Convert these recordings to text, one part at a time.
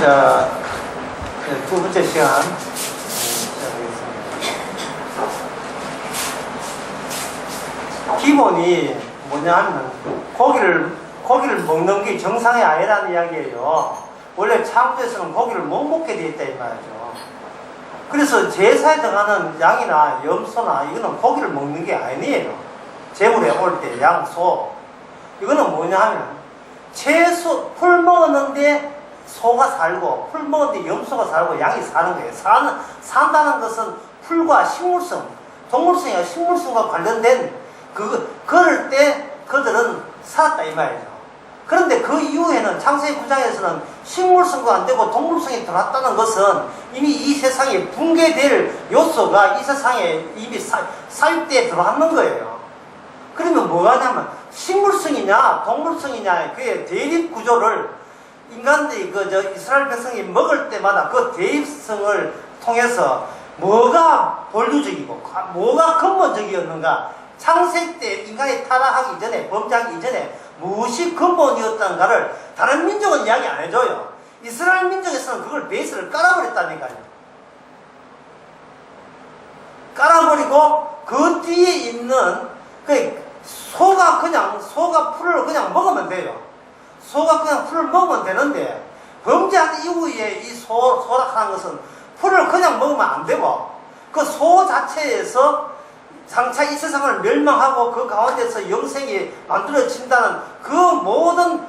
자, 두 번째 시간 시작하겠습니다. 기본이 뭐냐 하면 고기를 먹는 게 정상이 아니라는 이야기예요. 원래 창조에서는 고기를 못 먹게 돼 있다 이 말이죠. 그래서 제사에 들어가는 양이나 염소나 이거는 고기를 먹는 게 아니에요. 제물에 올 때 양, 소. 이거는 뭐냐 하면 채소, 풀 먹었는데 소가 살고, 풀 먹었는데 염소가 살고 양이 사는 거예요. 산다는 것은 풀과 식물성, 동물성이나 식물성과 관련된 그럴 때 그들은 살았다 이 말이죠. 그런데 그 이후에는 창세기 9장에서는 식물성과 안 되고 동물성이 들어왔다는 것은 이미 이 세상에 붕괴될 요소가 이 세상에 이미 사육대에 들어왔는 거예요. 그러면 뭐가 하냐면 식물성이냐 동물성이냐 그의 대립 구조를 인간들이 이스라엘 백성이 먹을 때마다 그 대입성을 통해서 뭐가 본류적이고 뭐가 근본적이었는가, 창세 때 인간이 타락하기 전에, 범죄하기 이전에 무엇이 근본이었던가를 다른 민족은 이야기 안 해줘요. 이스라엘 민족에서는 그걸 베이스를 깔아버렸다니까요. 깔아버리고 그 뒤에 있는 소가 풀을 그냥 먹으면 돼요. 소가 그냥 풀을 먹으면 되는데, 범죄한 이후에 이 소락하는 것은 풀을 그냥 먹으면 안 되고, 그 소 자체에서 장차 이 세상을 멸망하고 그 가운데서 영생이 만들어진다는 그 모든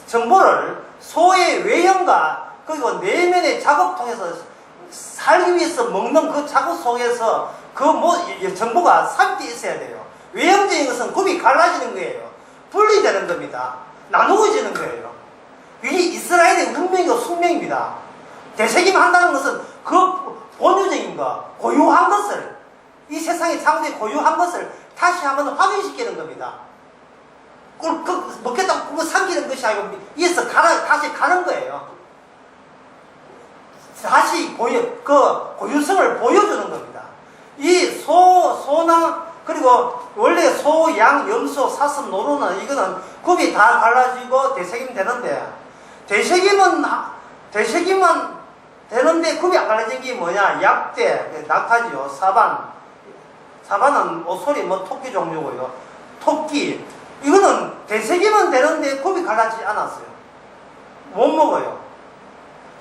정보를 소의 외형과 그리고 내면의 작업 통해서 살기 위해서 먹는 그 작업 속에서 그 정보가 삽입되어 있어야 돼요. 외형적인 것은 굽이 갈라지는 거예요. 분리되는 겁니다. 나누어지는 거예요. 이게 이스라엘의 운명이고 숙명입니다. 되새김한다는 것은 그 본유적인 것, 고유한 것을, 이 세상의 창조에 고유한 것을 다시 한번 확인시키는 겁니다. 먹겠다고 그거 삼키는 것이 아니고 위에서 다시 가는 거예요. 다시 고유성을 보여주는 겁니다. 이 소나 그리고 원래 소, 양, 염소, 사슴, 노루는 이거는 굽이 다 갈라지고 되새김 되는데, 되새김은 되는데 굽이 안 갈라진 게 뭐냐? 약대, 낙타지요. 사반은 오소리, 토끼 종류고요. 토끼. 이거는 되새김은 되는데 굽이 갈라지지 않았어요. 못 먹어요.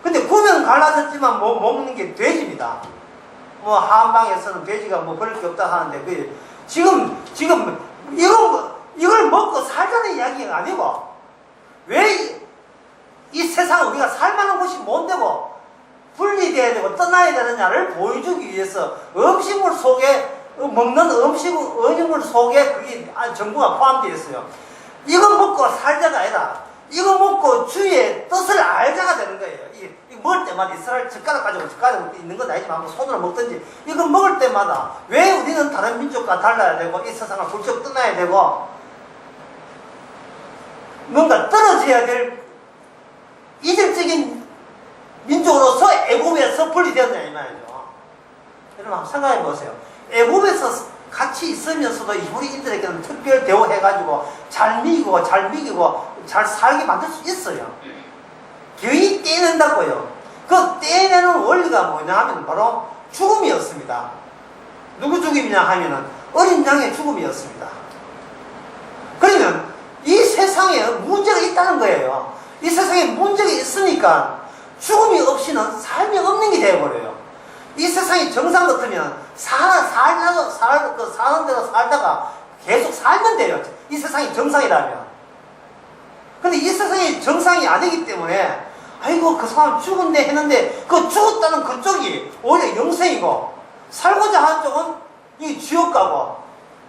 근데 굽은 갈라졌지만 못 먹는 게 돼지입니다. 한방에서는 돼지가 그럴 게 없다 하는데, 지금 이걸 먹고 살자는 이야기가 아니고, 왜 이 세상을 우리가 살만한 곳이 못 되고 분리되어야 되고 떠나야 되느냐를 보여주기 위해서 음식물 속에 먹는 음식물 속에 그게 정보가 포함되어 있어요. 이거 먹고 살자가 아니라 이거 먹고 주의 뜻을 알자가 되는 거예요. 이거 먹을 때마다 이스라엘 젓가락 가지고 있는 건 아니지만 손으로 먹든지, 이거 먹을 때마다 왜 우리는 다른 민족과 달라야 되고 이 세상을 훌쩍 떠나야 되고 뭔가 떨어져야 될 이질적인 민족으로서 애굽에서 분리되었냐 이 말이죠. 여러분 한번 생각해 보세요. 애굽에서 같이 있으면서도 히브리인들에게는 특별 대우해가지고 잘 먹이고 잘 살게 만들 수 있어요. 교이 떼낸다고요. 그 떼내는 원리가 뭐냐 하면 바로 죽음이었습니다. 누구 죽음이냐 하면은 어린 양의 죽음이었습니다. 그러면 이 세상에 문제가 있다는 거예요. 이 세상에 문제가 있으니까 죽음이 없이는 삶이 없는 게 되어버려요. 이 세상이 정상 같으면 사는 대로 살다가 계속 살면 돼요. 이 세상이 정상이라면. 근데 이 세상이 정상이 아니기 때문에 아이고 그 사람 죽었네 했는데 그 죽었다는 그쪽이 오히려 영생이고, 살고자 하는 쪽은 이 지옥 가고,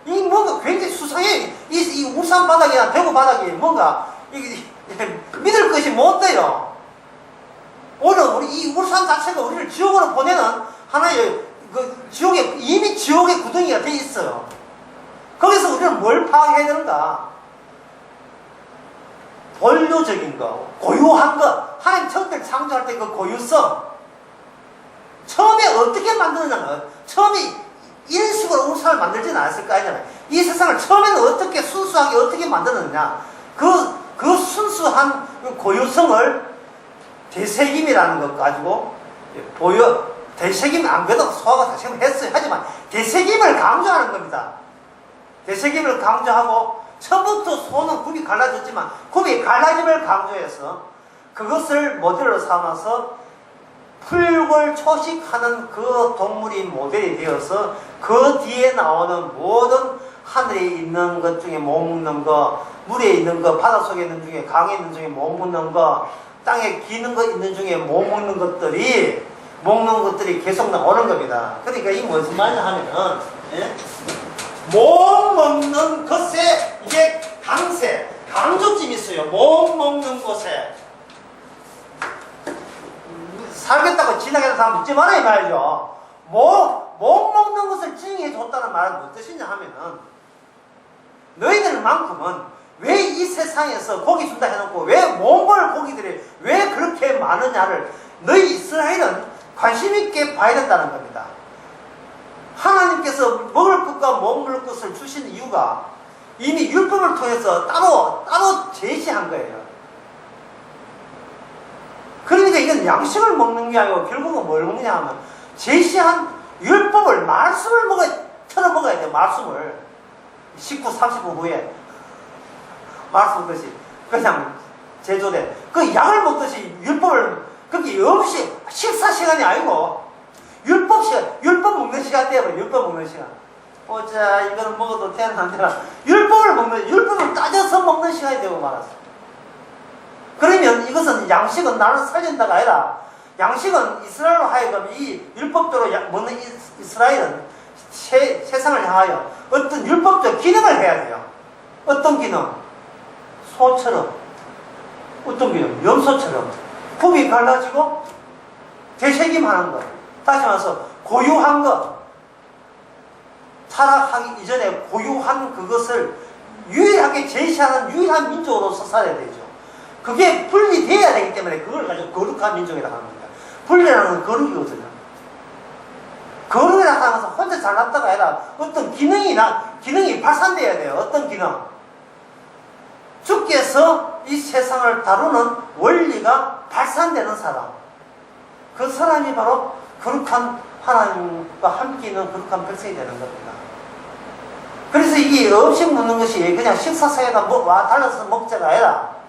이 뭔가 굉장히 수상해. 이 울산 바닥이나 대구 바닥이 뭔가 믿을 것이 못 돼요. 오늘 우리 이 울산 자체가 우리를 지옥으로 보내는 하나의 이미 지옥의 구덩이가 돼 있어요. 거기서 우리는 뭘 파악해야 되는가? 본료적인 거, 고유한 것, 하나님 천지를 창조할 때 그 고유성, 처음에 어떻게 만드느냐는, 처음에 이런 식으로 울산을 만들지는 않았을 거 아니잖아요. 이 세상을 처음에는 어떻게 순수하게 어떻게 만드느냐, 그 순수한 고유성을 되새김이라는 것 가지고 되새김 안 그래도 소화가 다시금 했어요. 하지만 되새김을 강조하는 겁니다. 되새김을 강조하고 처음부터 소는 굽이 갈라졌지만 굽이 갈라짐을 강조해서 그것을 모델로 삼아서 풀골 초식하는 그 동물이 모델이 되어서 그 뒤에 나오는 모든 하늘에 있는 것 중에 못 먹는 거, 물에 있는 거, 바닷속에 있는 중에, 강에 있는 중에 못 먹는 거, 땅에 기는 거 있는 중에 못 먹는 것들이 계속 나오는 겁니다. 그러니까 이 무슨 말이냐 하면은 못 먹는 것에 이게 강조점이 있어요. 못 먹는 곳에 살겠다고 지나가는 사람 묻지 마라 이 말이죠. 못 먹는 것을 증해 줬다는 말은 무슨 뜻이냐 하면은 너희들만큼은 왜 이 세상에서 고기 준다 해놓고 왜 몽골 고기들이 왜 그렇게 많으냐를 너희 이스라엘은 관심 있게 봐야 된다는 겁니다. 하나님께서 먹을 것과 못 먹을 것을 주신 이유가 이미 율법을 통해서 따로 제시한 거예요. 그러니까 이건 양식을 먹는 게 아니고 결국은 뭘 먹느냐 하면 제시한 율법을 말씀을 틀어 먹어야 돼요. 말씀을 19, 30분 후에 말씀 먹듯이 그냥 제조된 그 약을 먹듯이 율법을 그렇게 없이 식사 시간이 아니고 율법 먹는 시간 때문에 율법 먹는 시간. 보자 이거는 먹어도 되나 안 되나 율법을 따져서 먹는 시간이 되고 말았어. 그러면 이것은 양식은 나를 살린다가 아니라 양식은 이스라엘로 하여금 이 율법대로 먹는 이스라엘은 세상을 향하여 어떤 율법적 기능을 해야 돼요. 어떤 기능? 소처럼 어떤 기능? 염소처럼 굽이 갈라지고 되새김하는 것. 다시 말해서 고유한 것. 타락하기 이전에 고유한 그것을 유일하게 제시하는 유일한 민족으로서 살아야 되죠. 그게 분리돼야 되기 때문에 그걸 가지고 거룩한 민족이라고 하는 겁니다. 분리라는 건 거룩이거든요. 거룩이라고 하면서 혼자 잘났다가 아니라 어떤 기능이 발산돼야 돼요. 어떤 기능? 주께서 이 세상을 다루는 원리가 발산되는 사람. 그 사람이 바로 거룩한 하나님과 함께 있는 거룩한 백성이 되는 겁니다. 그래서 이게 음식 먹는 것이 그냥 식사상에다 달라서 먹자가 아니라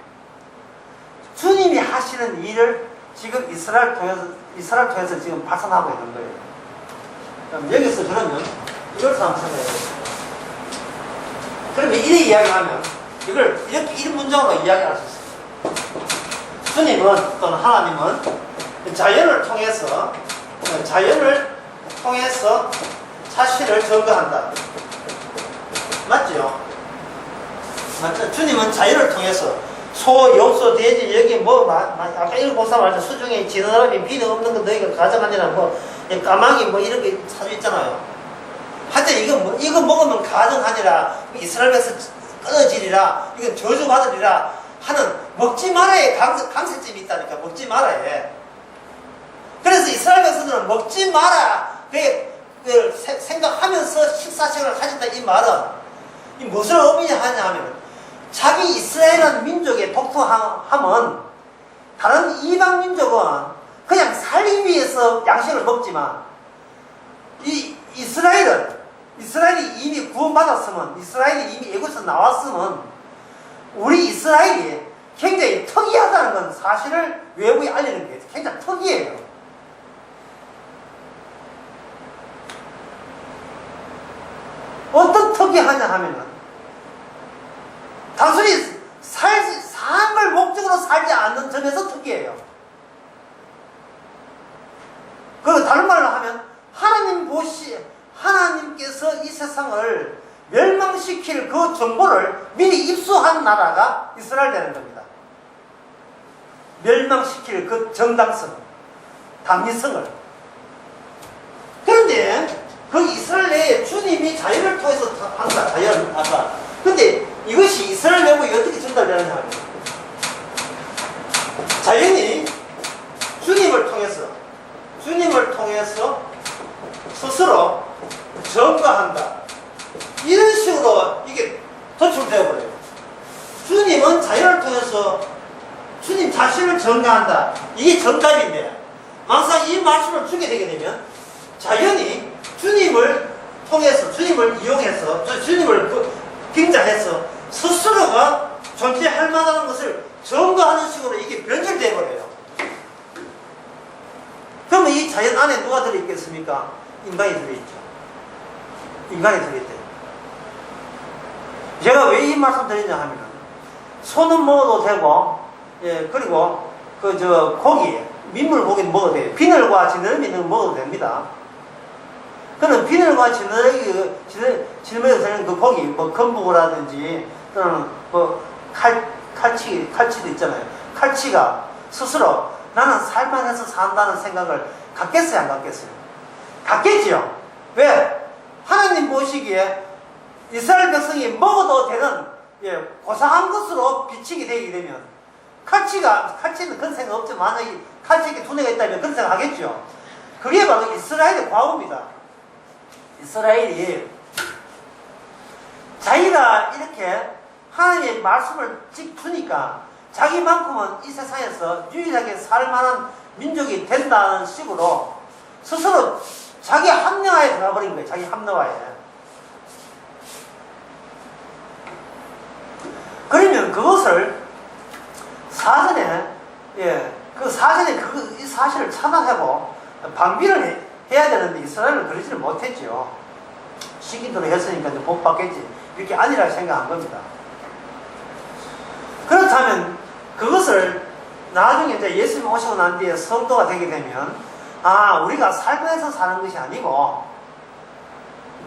주님이 하시는 일을 지금 이스라엘 통해서 지금 발산하고 있는 거예요. 그럼 여기서 그러면 이걸 한번 생각해 보세요. 그러면 이래 이야기하면 이걸 이렇게 1문장으로 이야기할 수 있어요. 주님은 또는 하나님은 자연을 통해서 자신을 증거한다. 맞죠? 맞죠? 주님은 자연을 통해서 소, 염소, 돼지, 여기 아까 이거 보사 말했죠. 수중에 지느러미, 비늘 없는 거 너희가 가져가니라 까마귀 이런 게 사주 있잖아요. 하여튼 이거 먹으면 가정하니라, 이스라엘에서 끊어지리라, 이건 저주받으리라 하는 먹지 말아의 강세점이 있다니까. 먹지 말아야. 그래서 이스라엘 백성들은 먹지 마라 생각하면서 식사 시간을 가진다. 이 말은 이 무슨 의미냐 하면 자기 이스라엘은 민족의 독특함은 다른 이방 민족은 그냥 살기 위해서 양식을 먹지만 이 이스라엘이 이미 구원받았으면, 이스라엘이 이미 애국에서 나왔으면 우리 이스라엘이 굉장히 특이하다는 건 사실을 외부에 알리는 게 굉장히 특이해요. 어떤 특이하냐 하면은 단순히 사는 걸 목적으로 살지 않는 점에서 특이해요. 그리고 다른 말로 하면 하나님께서 이 세상을 멸망시킬 그 정보를 미리 입수한 나라가 이스라엘 되는 겁니다. 멸망시킬 그 정당성, 당위성을. 그런데 그 이스라엘 내에 주님이 자연을 통해서 한다. 자연 아까. 근데 이것이 이스라엘 내부에 어떻게 전달되느냐 하면 자연이 주님을 통해서 스스로 증거한다. 이런 식으로 이게 도출되어 버려요. 주님은 자연을 통해서 주님 자신을 증거한다. 자, 이게 정답인데 막상 이 말씀을 주게 되게 되면 자연히 주님을 통해서, 주님을 이용해서, 주님을 빙자해서 스스로가 존재할 만한 것을 증거하는 식으로 이게 변질되어 버려요. 그러면 이 자연 안에 누가 들어있겠습니까? 인간이 들어있죠. 인간이 들어있대요. 제가 왜 이 말씀 드리냐 하면 소는 먹어도 되고, 예, 그리고 고기, 민물 고기는 먹어도 돼요. 비늘과 지느러미는 먹어도 됩니다. 그는 비늘과 지느러미에서 되는 그 고기, 뭐 건부라든지 또는 뭐 칼치도 있잖아요. 칼치가 스스로 나는 살만해서 산다는 생각을 갖겠어요, 안 갖겠어요? 갖겠지요. 왜? 하나님 보시기에 이스라엘 백성이 먹어도 되는, 예, 고상한 것으로 비치게 되게 되면 칼치는 그런 생각 없죠. 만약에 칼치에게 두뇌가 있다면 그런 생각 하겠죠. 그게 바로 이스라엘의 과오입니다. 이스라엘이 자기가 이렇게 하나님의 말씀을 직 주니까 자기만큼은 이 세상에서 유일하게 살만한 민족이 된다는 식으로 스스로 자기 합리화에 들어가버린 거예요. 자기 합리화에. 그러면 그것을 사전에, 예, 이 사실을 차단하고 방비를 해야 되는데 이스라엘은 그러지를 못했죠. 시기도로 했으니까 이제 복 받겠지. 이렇게 아니라 생각한 겁니다. 그렇다면 그것을 나중에 이제 예수님 오시고 난 뒤에 성도가 되게 되면, 우리가 살면서 사는 것이 아니고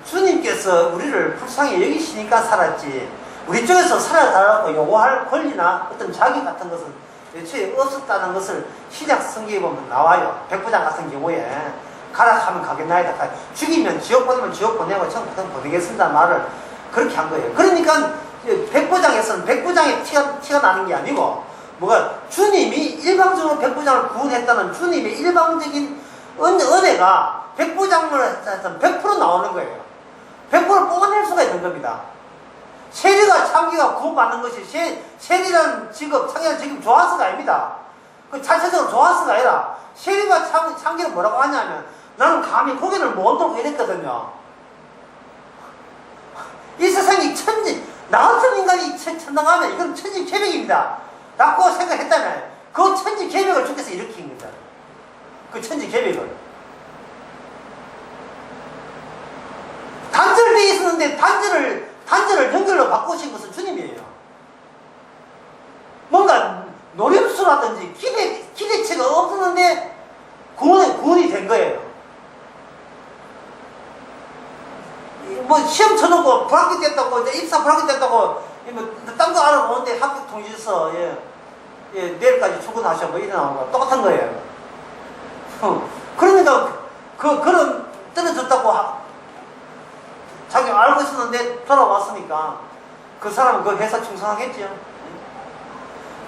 주님께서 우리를 불쌍히 여기시니까 살았지, 우리 쪽에서 살아달라고 요구할 권리나 어떤 자기 같은 것은 애초에 없었다는 것을 신약 성경에 보면 나와요. 백부장 같은 경우에 가라 하면 가겠나이다, 죽이면 지옥 보내면 지옥 보내고 천국은 보내겠습니다 말을 그렇게 한 거예요. 그러니까 백부장에서는 백부장의 티가 나는 게 아니고, 뭐가 주님이 일방적으로 백부장을 구원했다는 주님의 일방적인 은혜가 백부장을 했던 100% 나오는 거예요. 100% 뽑아낼 수가 있는 겁니다. 세리가 창기가 구원받는 것이 세리라는 직업, 창기라는 직업 좋아서가 아닙니다. 그 자체적으로 좋아서가 아니라 세리가 창기를 뭐라고 하냐면, 나는 감히 고개를 못 들고 이랬거든요. 이 세상이 나 같은 인간이 천당하면 이건 천지개벽입니다 라고 생각했다면 그 천지개벽을 주께서 일으킨 겁니다. 그 천지개벽을 단절되어 있었는데 단절을 연결로 바꾸신 것은 주님이에요. 뭔가 노림수라든지 기대치가 없었는데 구원이 된 거예요. 뭐 시험 쳐놓고 불합격 됐다고, 이제 입사 불합격 됐다고, 딴 거 알아보는데 합격 통지서, 내일까지 출근하셔, 뭐 이래 나오는 거 똑같은 거예요. 그러니까 그런 떨어졌다고 자기 알고 있었는데 돌아왔으니까 그 사람은 그 회사 충성하겠지요.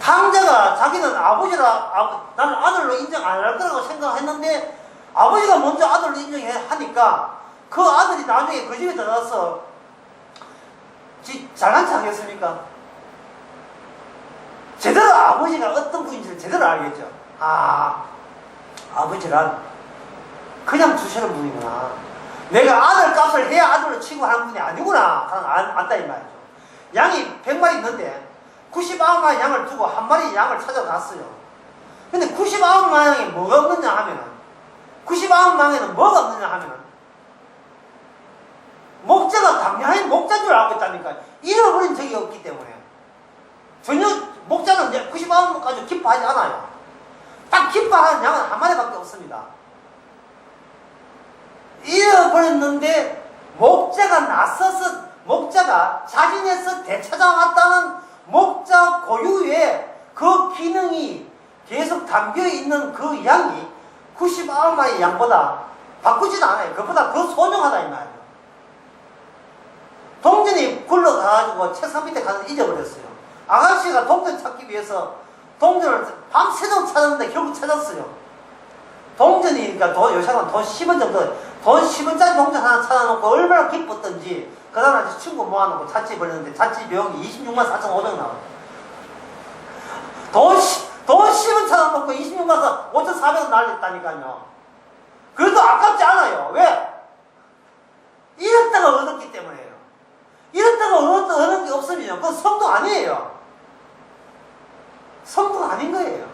탕자가 자기는 나는 아들로 인정 안 할 거라고 생각했는데 아버지가 먼저 아들로 인정하니까 그 아들이 나중에 그 집에 들어가서 잘난 척 하겠습니까? 제대로 아버지가 어떤 분인지를 제대로 알겠죠. 아버지란 그냥 두시는 분이구나. 내가 아들 값을 해야 아들로 치고 하는 분이 아니구나. 안다 이 말이죠. 양이 100마리 있는데 99마리 양을 두고 한 마리 양을 찾아갔어요. 근데 99마리 양에 뭐가 없느냐 하면은, 99마리에는 뭐가 없느냐 하면은, 목자가 당연히 목자인 줄 알고 있다니까. 잃어버린 적이 없기 때문에. 전혀 목자는 99마리까지 기뻐하지 않아요. 딱 기뻐하는 양은 한 마리밖에 없습니다. 잃어버렸는데 목자가 자진해서 되찾아왔다는 목자 고유의 그 기능이 계속 담겨있는 그 양이 99마리 양보다 바꾸지도 않아요. 그보다 더 소중하다 이 말이에요. 동전이 굴러가가지고 책상 밑에 가서 잊어버렸어요. 아가씨가 동전 찾기 위해서 동전을 밤새도록 찾았는데 결국 찾았어요. 동전이니까 요새는 돈 10원 정도, 돈 10원짜리 동전 하나 찾아놓고 얼마나 기뻤던지 그 다음에 친구 모아놓고 자취 벌였는데 자취 비용이 26만 4,500원 나와요. 돈 10원 먹고 20년 가서 5,400원 날렸다니까요. 그래도 아깝지 않아요. 왜? 이랬다가 얻었기 때문에요. 이랬다가 얻은 게 없으면 그건 성도 아니에요. 성도가 아닌 거예요.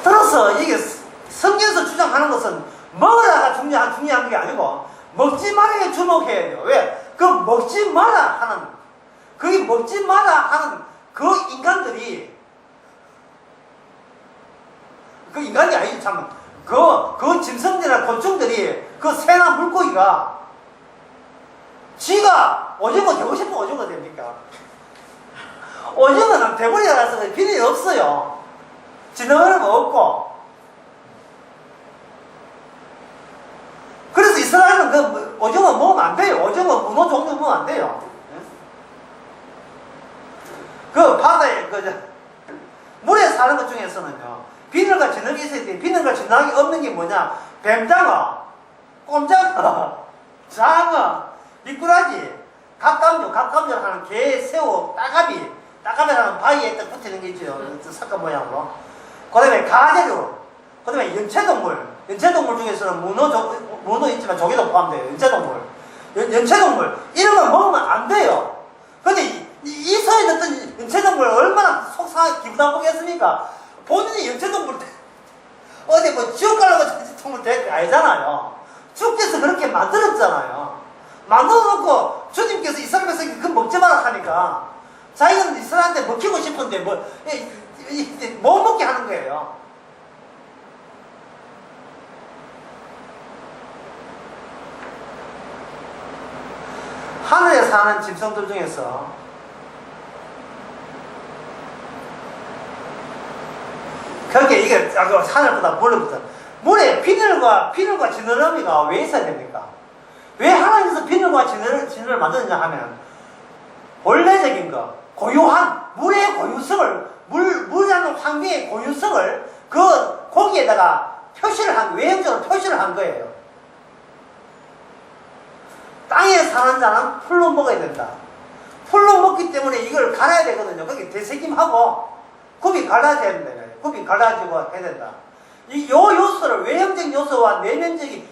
따라서 이게 성경에서 주장하는 것은 먹으라가 중요한 게 아니고 먹지 말아에 주목해야 돼요. 왜? 그 먹지 마라 하는, 그게 먹지 마라 하는 그 인간들이, 그 인간이 아니지, 참. 그 짐승들이나 곤충들이, 그 새나 물고기가, 지가 오징어 되고 싶으면 오징어 됩니까? 오징어는 대머리라서 비밀이 없어요. 지능은 없고. 그래서 이스라엘은 그 오징어 먹으면 안 돼요. 오징어, 문어 종류 먹으면 안 돼요. 그 바다에, 물에 사는 것 중에서는요, 비늘과 지능이 있어야 돼. 비늘과 지능이 없는 게 뭐냐? 뱀장어, 꼼장어, 장어, 미꾸라지, 갑감류 하는 개, 새우, 따가비라는 바위에 딱 붙이는 게 있죠. 사과 모양으로. 그 다음에 가재류, 그 다음에 연체동물 중에서는 문어 있지만 조개도 포함돼요. 연체동물. 이런 거 먹으면 안 돼요. 근데 이서에 넣던 연체동물 얼마나 속상하게 기분 나쁘겠습니까? 본인이 연체동물, 어디 뭐 지옥 가려고 연체동물 될 게 아니잖아요. 주께서 그렇게 만들었잖아요. 만들어놓고 주님께서 이스라엘 백성이 그거 먹지 마라 하니까 자기는 이스라엘한테 먹히고 싶은데 못 먹게 하는 거예요. 하늘에 사는 짐승들 중에서 그게 이게 하늘보다 물에 비늘과 지느러미가 왜 있어야 됩니까? 왜 하나님께서 비늘과 지느러미를 만드느냐 하면 본래적인 거, 고유한 물의 고유성을, 물이라는 환경의 고유성을 그 고기에다가 외형적으로 표시를 한 거예요. 땅에 사는 자는 풀로 먹어야 된다. 풀로 먹기 때문에 이걸 갈아야 되거든요. 그게 되새김하고 굽이 갈라져야 된다. 굽이 갈라지고 해야 된다. 요 요소를, 외형적 요소와 내면적인,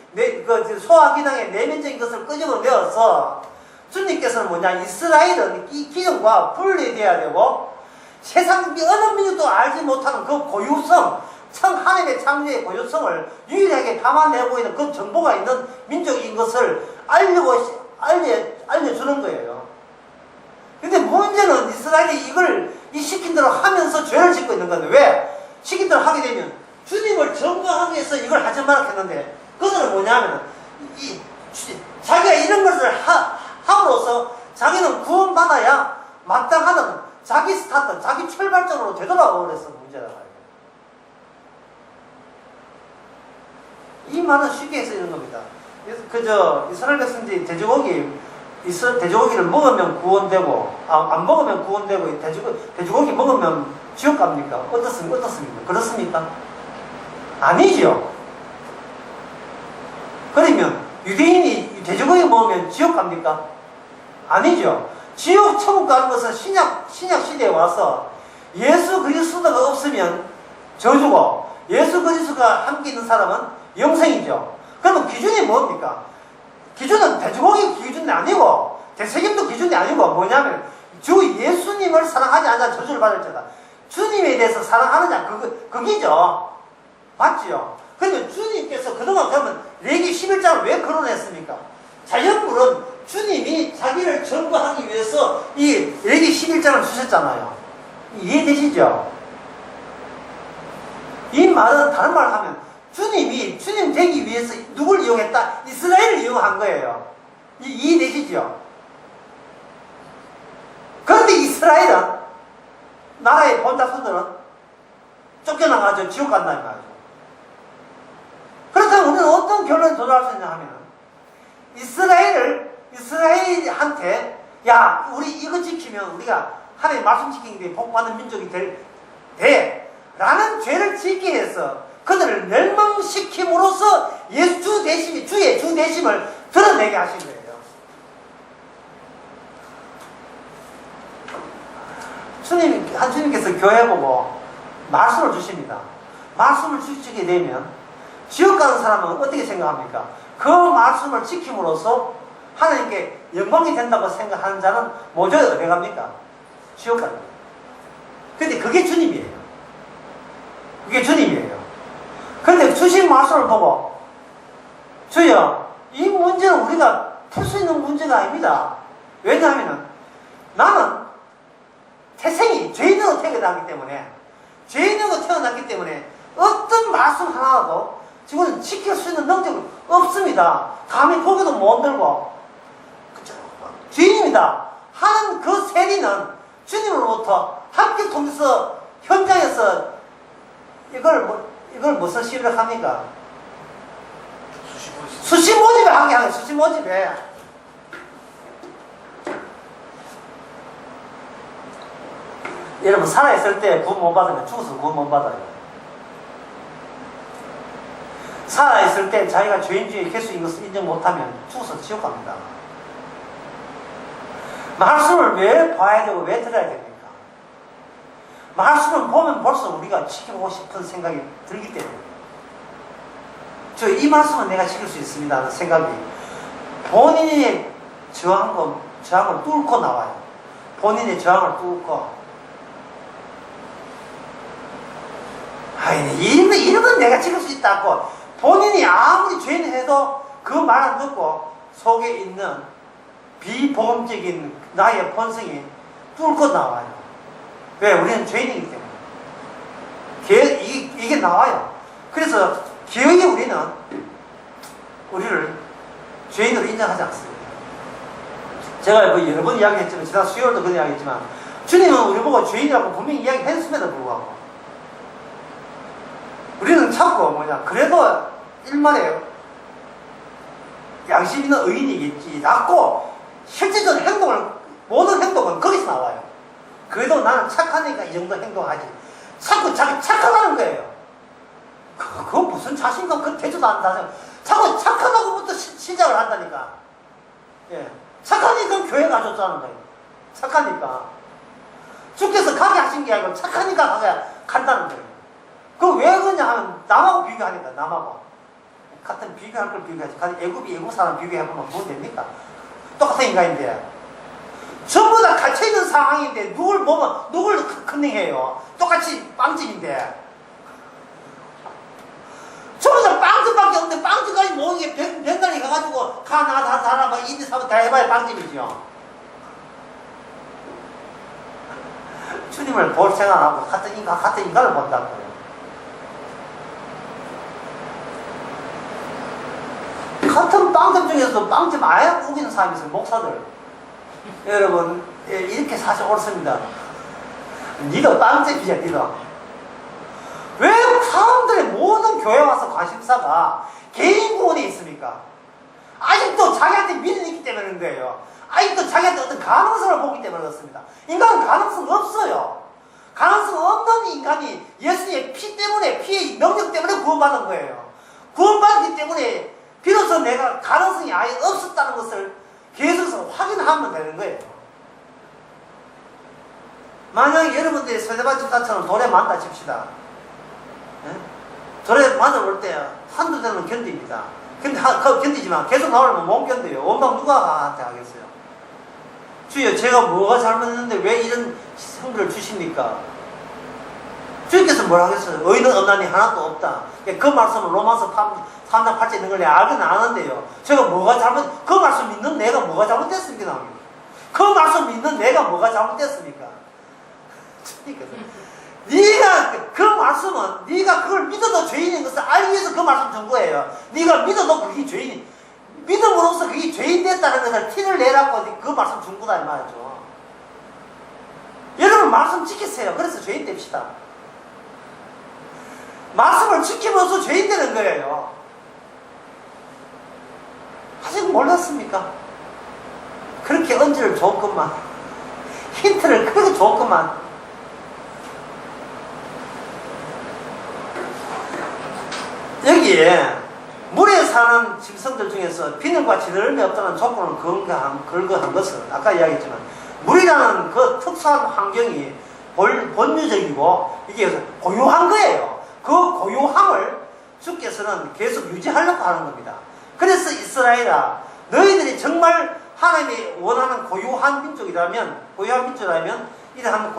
소화기능의 내면적인 것을 끄집어내어서 주님께서는 뭐냐, 이스라엘은 이 기존과 분리되어야 되고 세상 어느 민족도 알지 못하는 그 고유성, 하나님의 창조의 고유성을 유일하게 담아내고 있는 그 정보가 있는 민족인 것을 알려주는 거예요. 근데 문제는 이스라엘이 이 시킨 대로 하면서 죄를 짓고 있는 건데, 왜? 시킨 대로 하게 되면 주님을 전거하기 위해서 이걸 하지 말라 했는데, 그것은 뭐냐면 자기가 이런 것을 함으로써 자기는 구원받아야 마땅하는 자기 스타트, 자기 출발점으로 되돌아오고 그래서 문제라고 해요. 이 말은 쉽게 해서 이런 겁니다. 이스라엘 백성들이 돼지고기를 먹으면 구원되고, 안 먹으면 구원되고, 돼지고기 먹으면 지옥 갑니까? 어떻습니까? 그렇습니까? 아니죠. 그러면 유대인이 돼지고기 먹으면 지옥 갑니까? 아니죠. 지옥, 천국 가는 것은 신약 시대에 와서 예수 그리스도가 없으면 저주고, 예수 그리스도가 함께 있는 사람은 영생이죠. 그러면 기준이 뭡니까? 기준은 돼지고기 기준이 아니고, 되새김도 기준이 아니고, 뭐냐면 주 예수님을 사랑하지 않아 저주를 받을 자다. 주님에 대해서 사랑하느냐, 그기죠. 맞지요? 근데 주님께서 그동안 그러면 레기 11장을 왜 거론했습니까? 자연물은 주님이 자기를 전거하기 위해서 이 레기 11장을 주셨잖아요. 이해되시죠? 이 말은 다른 말을 하면 주님이 주님 되기 위해서 누굴 이용했다? 이스라엘을 이용한 거예요. 이해되시죠? 그런데 이스라엘은, 나라의 본자손들은 쫓겨나가지고 지옥 간다 이 말이죠. 그렇다면 우리는 어떤 결론에 도달할 수 있냐 하면, 이스라엘한테, 야, 우리 이거 지키면 우리가 하나님 말씀 지키는 게 복받는 민족이 돼. 라는 죄를 짓게 해서 그들을 멸망시킴으로써 주의 주 대심을 드러내게 하신 거예요. 주님께서 교회 보고 말씀을 주십니다. 말씀을 주시게 되면 지옥 가는 사람은 어떻게 생각합니까? 그 말씀을 지킴으로써 하나님께 영광이 된다고 생각하는 자는 모조리 어디 갑니까? 지옥 갑니다. 근데 그게 주님이에요. 그게 주님이에요. 그런데 주신 말씀을 보고 주여, 이 문제는 우리가 풀 수 있는 문제가 아닙니다. 왜냐하면 나는 태생이 죄인으로 태어났기 때문에 어떤 말씀 하나라도 지금은 지킬 수 있는 능력이 없습니다. 감히 고개도 못 들고 죄인입니다 하는 그 세리는 주님으로부터 함께 통해서 현장에서 이걸 무슨 시비를 합니까? 수시 모집에 하게 하는 수시 모집에. 여러분, 살아있을 때 구원 못 받으면 죽어서 구원 못 받아요. 살아있을 때 자기가 죄인주의 개수인 것을 인정 못하면 죽어서 지옥 갑니다. 말씀을 왜 봐야 되고 왜 들어야 됩니까? 말씀을 보면 볼수록 우리가 지켜보고 싶은 생각이 들기 때문에. 이 말씀은 내가 지킬 수 있습니다 하는 생각이 본인의 저항을 뚫고 나와요. 본인의 저항을 뚫고, 이런 건 내가 지킬 수 있다고 본인이 아무리 죄인 해도 그 말 안 듣고 속에 있는 비보험적인 나의 본성이 뚫고 나와요. 왜? 우리는 죄인이기 때문에. 이게 나와요. 그래서 기어이 우리를 죄인으로 인정하지 않습니다. 제가 여러 번 이야기했지만, 지난 수요일도 그런 이야기했지만, 주님은 우리 보고 죄인이라고 분명히 이야기했음에도 불구하고 우리는 자꾸 그래도 일말에 양심 있는 의인이겠지 라고 실질적인 모든 행동은 거기서 나와요. 그래도 나는 착하니까 이 정도 행동하지. 자꾸 자기 착하다는 거예요. 그거 무슨 자신감, 그 되지도 않다. 자꾸 착하다고부터 시작을 한다니까. 예. 착하니까 교회 가줬다는 거예요. 착하니까. 주께서 가게 하신 게 아니고 착하니까 가게 간다는 거예요. 그 왜 그러냐 하면 남하고 비교하니까, 남하고. 같은 비교할 걸 비교하지. 같은 애국 사람 비교해보면 뭐 됩니까? 똑같은 인간인데. 전부 다 갇혀있는 상황인데 누굴 보면 누굴 컨닝해요. 똑같이 빵집인데. 전부 다 빵집밖에 없는데 빵집까지 모이게 변단이 가가지고 다 사람 막 인디 사면 다 해봐야 빵집이죠. 주님을 볼 생각하고 같은 인간을 본다고요. 같은 빵집 중에서도 빵집 아예 우기는 사람이 있어요. 목사들. 여러분, 이렇게 사실 옳습니다. 니도 빵집이야, 니도. 왜 사람들의 모든 교회 와서 관심사가 개인 구원에 있습니까? 아직도 자기한테 믿음이 있기 때문에 그런 거예요. 아직도 자기한테 어떤 가능성을 보기 때문에 그렇습니다. 인간은 가능성 없어요. 가능성 없는 인간이 예수님의 피 때문에, 피의 능력 때문에 구원받은 거예요. 구원받기 때문에 비로소 내가 가능성이 아예 없었다는 것을 계속해서 확인하면 되는 거예요. 만약에 여러분들이 서대반 집사처럼 돌에 만다 칩시다. 돌에 맞아볼 때 한두 대는 견딥니다. 근데 견디지만 계속 나오려면 못 견뎌요. 원망 누가 한테 하겠어요? 주여, 제가 뭐가 잘못했는데 왜 이런 성들을 주십니까? 주님께서 뭐라 하겠어요? 의인은 없나니 하나도 없다. 그 말씀은 로마서 3장 8절 있는 걸 내가 알긴 아는데요. 제가 뭐가 그 말씀 믿는 내가 뭐가 잘못됐습니까? 그 말씀 믿는 내가 뭐가 잘못됐습니까? 네가 그 말씀은 네가 그걸 믿어도 죄인인 것을 알기 위해서 그 말씀 준 거예요. 네가 믿어도 그게 죄인이, 믿음으로써 그게 죄인 됐다는 것을 티를 내라고 그 말씀 준 거다 이 말이죠. 여러분, 말씀 지키세요. 그래서 죄인 됩시다. 말씀을 지킴으로써 죄인 되는 거예요. 아직 몰랐습니까? 그렇게 언지를 줬건만, 힌트를 그렇게 줬건만. 여기에 물에 사는 짐승들 중에서 비늘과 지느러미 없다는 조건을 근거한 것은 아까 이야기했지만 물이라는 그 특수한 환경이 본유적이고 이게 고유한 거예요. 그 고유함을 주께서는 계속 유지하려고 하는 겁니다. 그래서 이스라엘아, 너희들이 정말 하나님이 원하는 고유한 민족이라면 이러한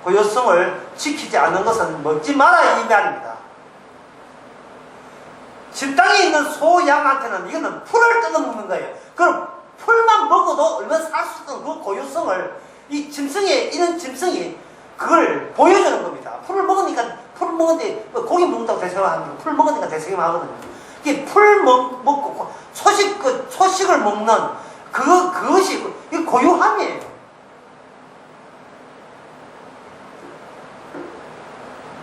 고유성을 지키지 않는 것은 먹지 마라 이 말입니다. 집 땅에 있는 소, 양한테는 이거는 풀을 뜯어먹는 거예요. 그럼 풀만 먹어도 얼마나 살 수 있는 그 고유성을 이런 짐승이 그걸 보여주는 겁니다. 풀을 먹었는데 고기 먹는다고 대생하면 풀 먹으니까 대생하거든요. 이게 풀 먹고 초식을 먹는 그것이 고유함이에요.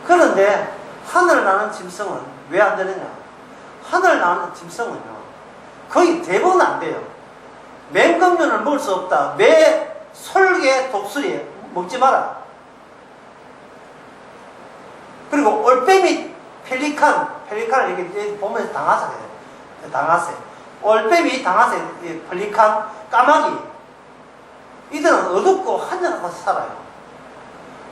그런데 하늘을 나는 짐승은 왜 안 되느냐? 하늘을 나는 짐승은요, 거의 대부분 안 돼요. 맹금류를 먹을 수 없다. 매, 솔개, 독수리 먹지 마라. 그리고 올빼미, 펠리칸을 이렇게 보면서 당하세. 올빼미, 당하세, 펠리칸, 까마귀. 이들은 어둡고 한적하고 살아요.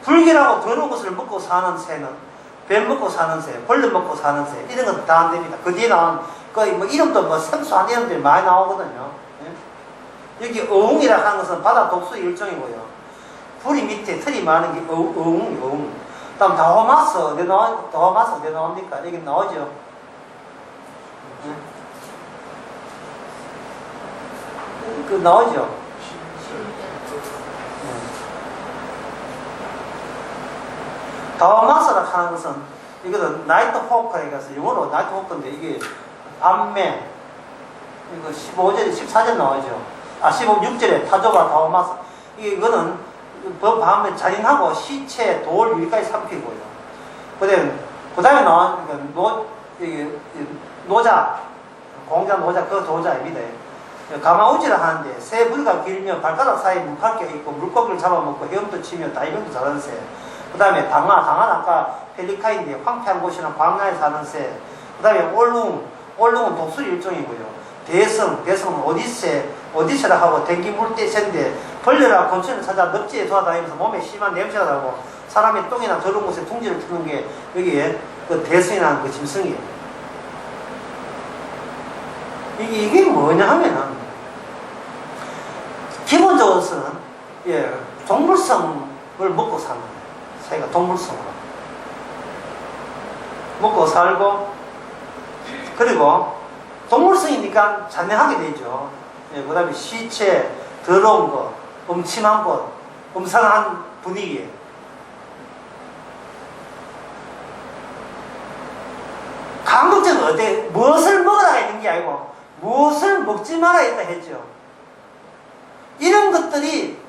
불길하고 더러운 것을 먹고 사는 새는, 뱀 먹고 사는 새, 벌레 먹고 사는 새, 이런 건 다 안 됩니다. 그 뒤에 나온, 이름도 생소한 이름들이 많이 나오거든요. 예? 여기 어웅이라 하는 것은 바다 독수리 일종이고요. 부리 밑에 털이 많은 게 어웅. 다음 다호마스 어디 나옵니까? 여기 나오죠. 예? 그 나오죠. 다호마스라 하는 것은 이거는 나이트 호크에 가서 영어로 나이트 호크인데 이게 밤매 이거 15절에 14절 나오죠. 6절에 타조가 다호마스. 이거는 밤에 잔인하고 시체, 돌, 유리까지 삼키고요. 그 다음에 나온 노자, 공자 노자, 그 노자입니다. 가마우지라 하는데 새 부리가 길며 발가락 사이에 물갈퀴가 있고 물고기를 잡아먹고 헤엄도 치며 다이빙도 잘하는 새. 그 다음에 당화는 아까 펠리카인데 황폐한 곳이나 광야에 사는 새. 그 다음에 올룽은 독수리 일종이고요. 대성은 오디세라 하고 댕기 물대새인데 벌레나 곤충을 찾아 늪지에 돌아다니면서 몸에 심한 냄새가 나고 사람의 똥이나 더러운 곳에 둥지를 피는 게 여기에 그 대성이라는 그 짐승이에요. 이게 뭐냐 하면은 기본적으로는 동물성을 먹고 사는 거예요. 새가 동물성으로 먹고 살고, 그리고 동물성이니까 잔인하게 되죠. 그 다음에 시체, 더러운 것, 음침한 것, 음산한 분위기. 강국적은 어때? 무엇을 먹으라 했는 게 아니고 무엇을 먹지 말아 했다 했죠. 이런 것들이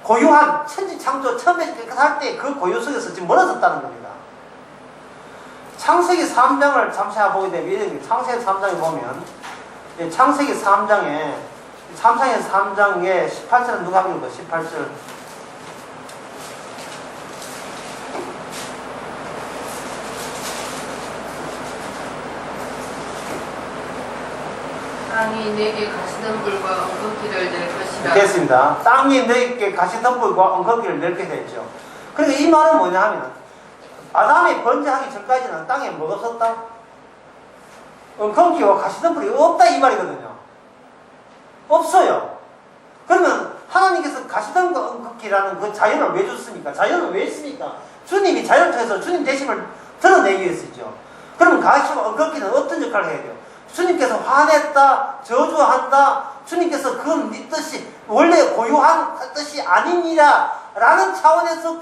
고유한 천지창조 처음에 할 때 그 고유 속에서 지금 멀어졌다는 겁니다. 창세기 3장을 잠시 보게 되면, 창세기 3장에 보면, 창세기 3장에 18절은 누가 읽은 거? 18절. 땅이 내게 가시덤불과 엉겅퀴를 낼 것이라. 됐습니다. 땅이 내게 가시덤불과 엉겅퀴를 낼 것이라 했죠. 그러니까 이 말은 뭐냐 하면, 아담이 번제하기 전까지는 땅에 뭐가 없었다? 엉겅퀴와 가시덤불이 없다 이 말이거든요. 없어요. 그러면 하나님께서 가시덤불과 엉겅퀴라는 그 자연을 왜 줬습니까? 자연을 왜 했습니까? 주님이 자연을 통해서 주님 대심을 드러내기 위해서죠. 그러면 가시와 엉겅퀴는 어떤 역할을 해야 돼요? 주님께서 화냈다, 저주한다, 주님께서 그건 네 뜻이 원래 고유한 뜻이 아니니라 라는 차원에서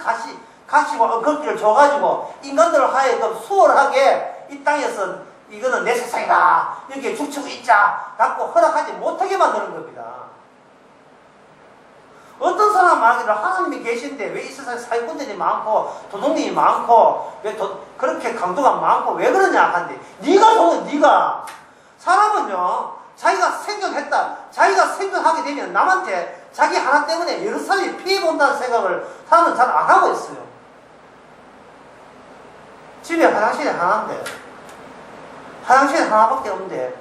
가시와 엉겅퀴를 줘가지고 인간들을 하여금 수월하게 이 땅에서 이거는 내 세상이다, 이렇게 죽치고 있자 갖고 허락하지 못하게 만드는 겁니다. 어떤 사람 말하기를 하나님이 계신데 왜 이 세상에 사기꾼들이 많고 도둑님이 많고 왜 그렇게 강도가 많고 왜 그러냐 한데, 네가 사람은요, 자기가 생존하게 되면 남한테 자기 하나 때문에 여러 사람이 피해본다는 생각을 사람은 잘 안 하고 있어요. 집에 화장실이 하나인데, 화장실이 하나밖에 없는데,